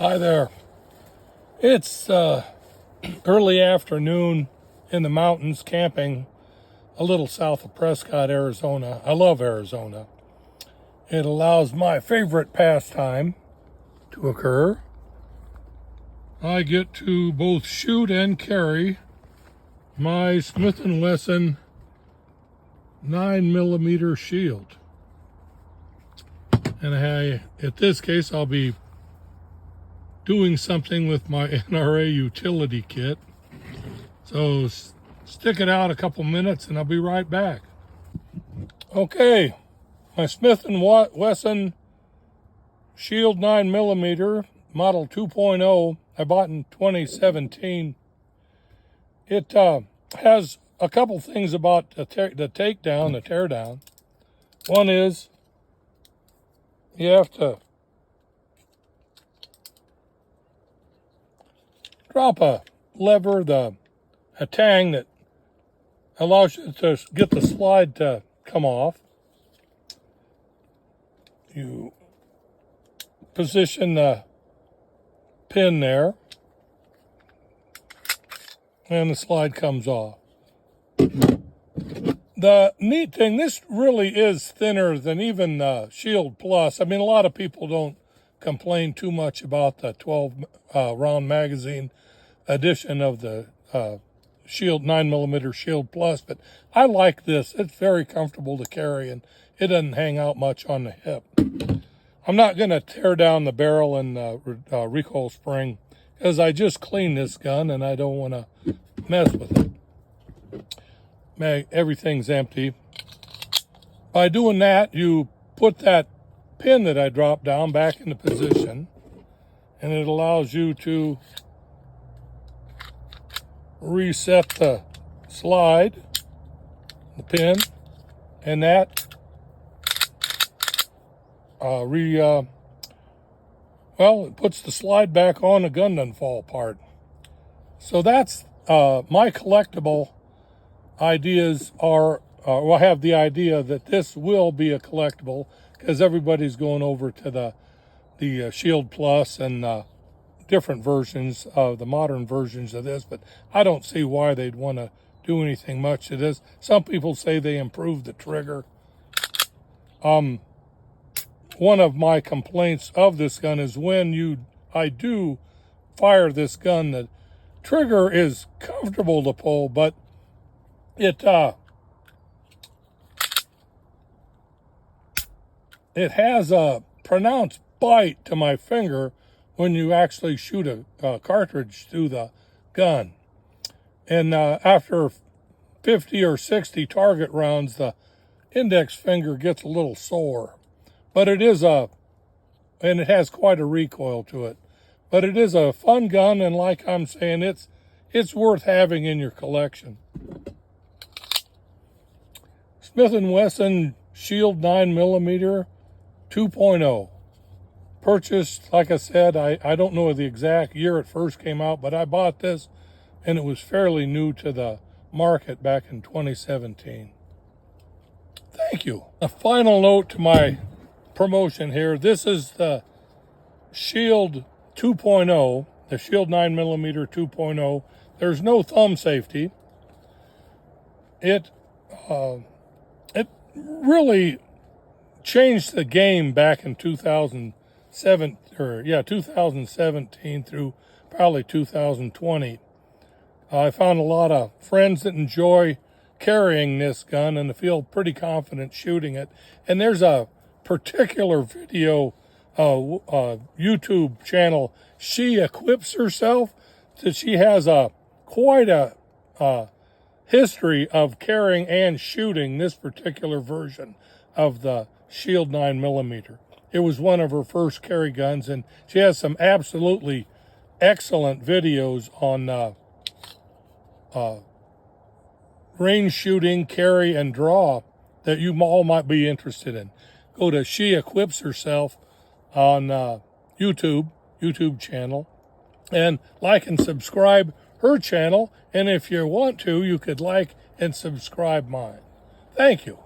Hi there. It's early afternoon in the mountains camping a little south of Prescott, Arizona. I love Arizona. It allows my favorite pastime to occur. I get to both shoot and carry my Smith & Wesson 9mm Shield. And in this case, I'll be doing something with my NRA utility kit. So stick it out a couple minutes and I'll be right back. Okay, my Smith & Wesson Shield 9mm model 2.0 I bought in 2017. It has a couple things about the teardown. One is you have to drop a lever, a tang that allows you to get the slide to come off. You position the pin there, and the slide comes off. The neat thing, this really is thinner than even the Shield Plus. I mean, a lot of people don't complain too much about the 12-round magazine edition of the Shield 9mm Shield Plus, but I like this. It's very comfortable to carry, and it doesn't hang out much on the hip. I'm not going to tear down the barrel and recoil spring because I just cleaned this gun and I don't want to mess with it. Everything's empty. By doing that, you put that pin that I dropped down back into position, and it allows you to reset the slide, the pin, and that it puts the slide back on, the gun doesn't fall apart. So that's my collectible ideas are, I have the idea that this will be a collectible because everybody's going over to the Shield Plus and different versions of the modern versions of this, but I don't see why they'd want to do anything much to this. Some people say they improved the trigger. One of my complaints of this gun is when I do fire this gun, the trigger is comfortable to pull, but it has a pronounced bite to my finger when you actually shoot a cartridge through the gun. And after 50 or 60 target rounds, the index finger gets a little sore. But it is and it has quite a recoil to it. But it is a fun gun, and like I'm saying, it's worth having in your collection. Smith & Wesson Shield 9mm 2.0. Purchased, like I said, I don't know the exact year it first came out, but I bought this and it was fairly new to the market back in 2017. Thank you. A final note to my promotion here. This is the Shield 2.0, the Shield 9mm 2.0. There's no thumb safety. It really changed the game back in 2017 through probably 2020. I found a lot of friends that enjoy carrying this gun and feel pretty confident shooting it. And there's a particular video YouTube channel. She equips herself, that she has quite a history of carrying and shooting this particular version of the Shield 9mm. It was one of her first carry guns, and she has some absolutely excellent videos on range shooting, carry, and draw that you all might be interested in. Go to She Equips Herself on YouTube channel, and like and subscribe her channel. And if you want to, you could like and subscribe mine. Thank you.